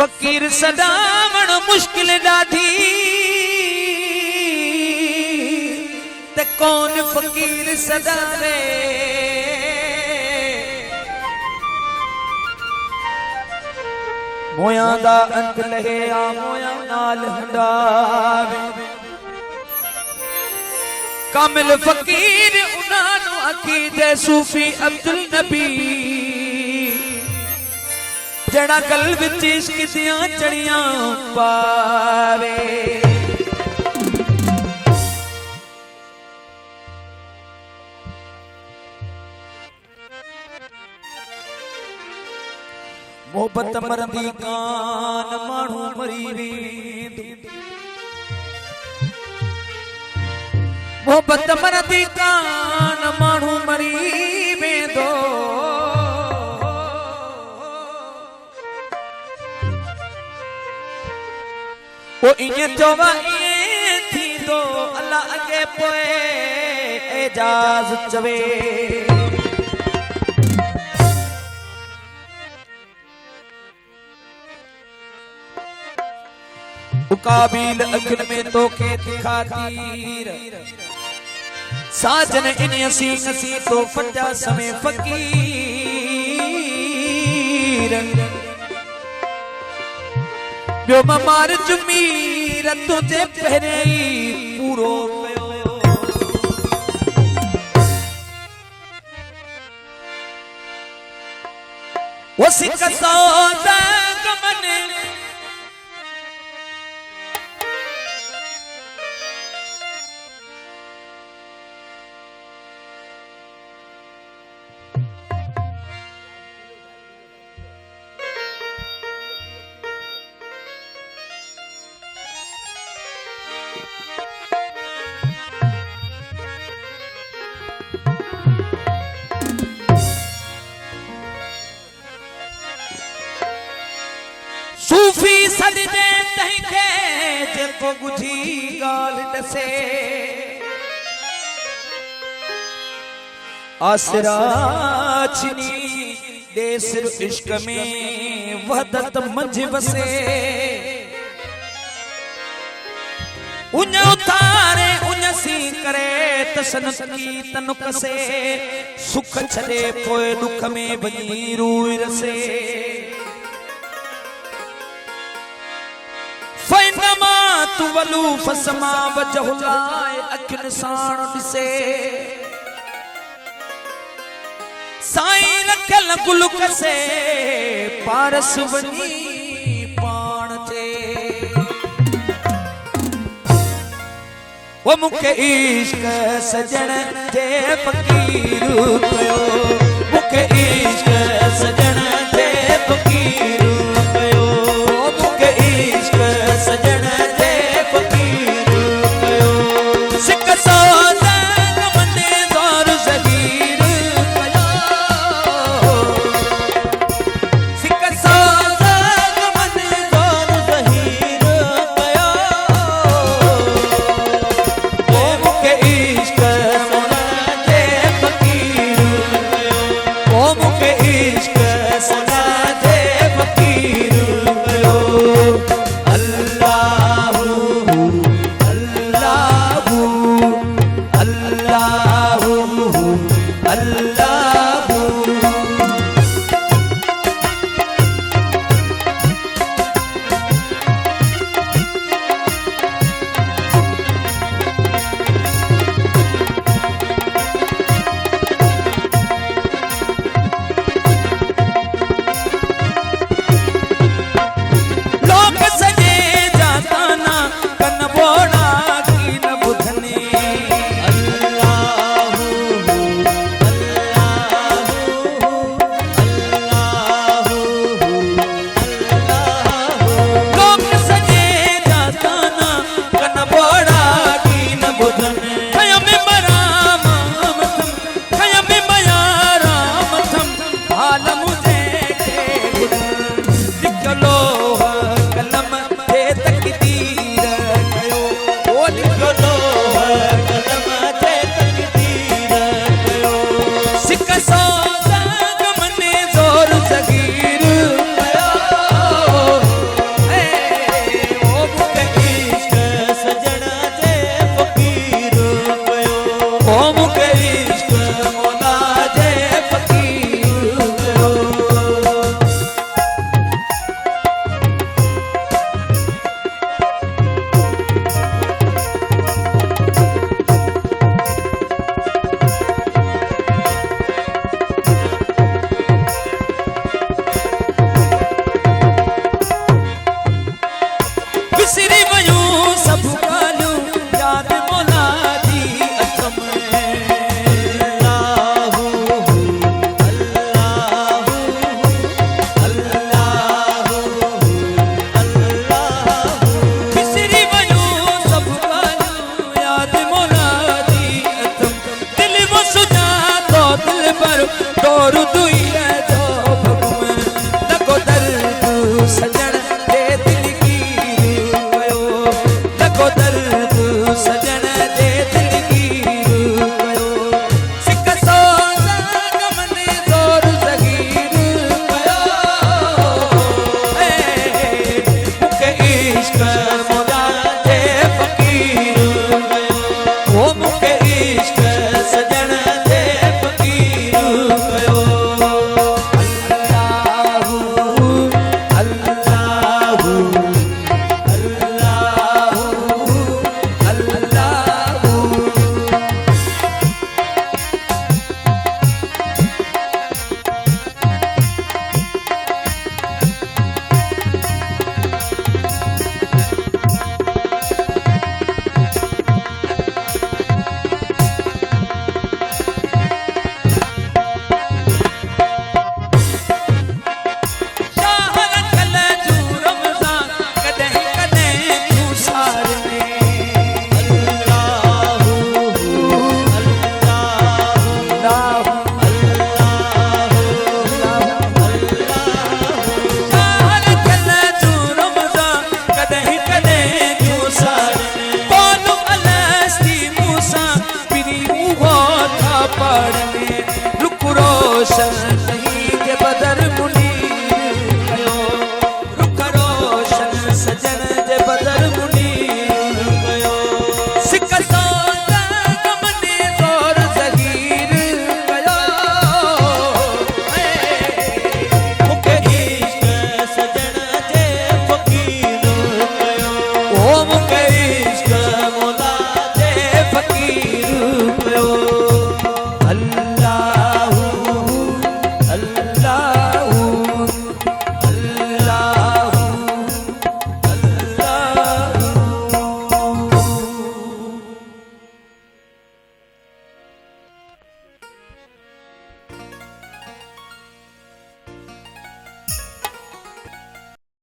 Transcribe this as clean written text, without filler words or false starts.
फकीर सदावण मुश्किल ॾाढी ते कौन फकीर सदावे मोया दा अंत लहे आ मोया नाल हंडावे कामिल फकीर उन्हां नूं अकीदे सूफी अब्दुल नबी जड़ा गल विच इश्क दियां चढ़ियां पावे मोहब्बत मरदी कान मानू मरी वेंदो मोहब्बत मरदी कान मानू मरी वेंदो वो इन्हें चोवा इन्हें थी दो अल्लाह अगे पोए एजाज चवे उकाबिल अखिल में तो के खातीर साजन इन्हें असी नसी तो फटा समय फकीर ब्यो ममार जुमीर तुझे पहरे पूरो वो सिक सौदा गमने सूफी सजदे तंखे जेको गुझी गाल दसे आसरा छिनी देस इश्क में वहदत मंझ वसे उन उतारे उन सी करे तसन की तनुक से सुख छड़े पोए दुख में बनी रूई रसे फैनमा तू वलू फसमा वजहुलाए अखिन साण दिसे साईं रखल गुलुक से पारस वनी पाण थे वो मुखे इश्क सजन थे फकीर कयो मुखे इश्क सजन थे फकीर कयो मुखे इश्क सजन थे फकीर कयो सिक सौदा गमने दौर ज़हीर कयो सिक सौदा गमने दौर ज़हीर कयो ओ मुखे इश्क सजन थे फकीर कयो डोर दुई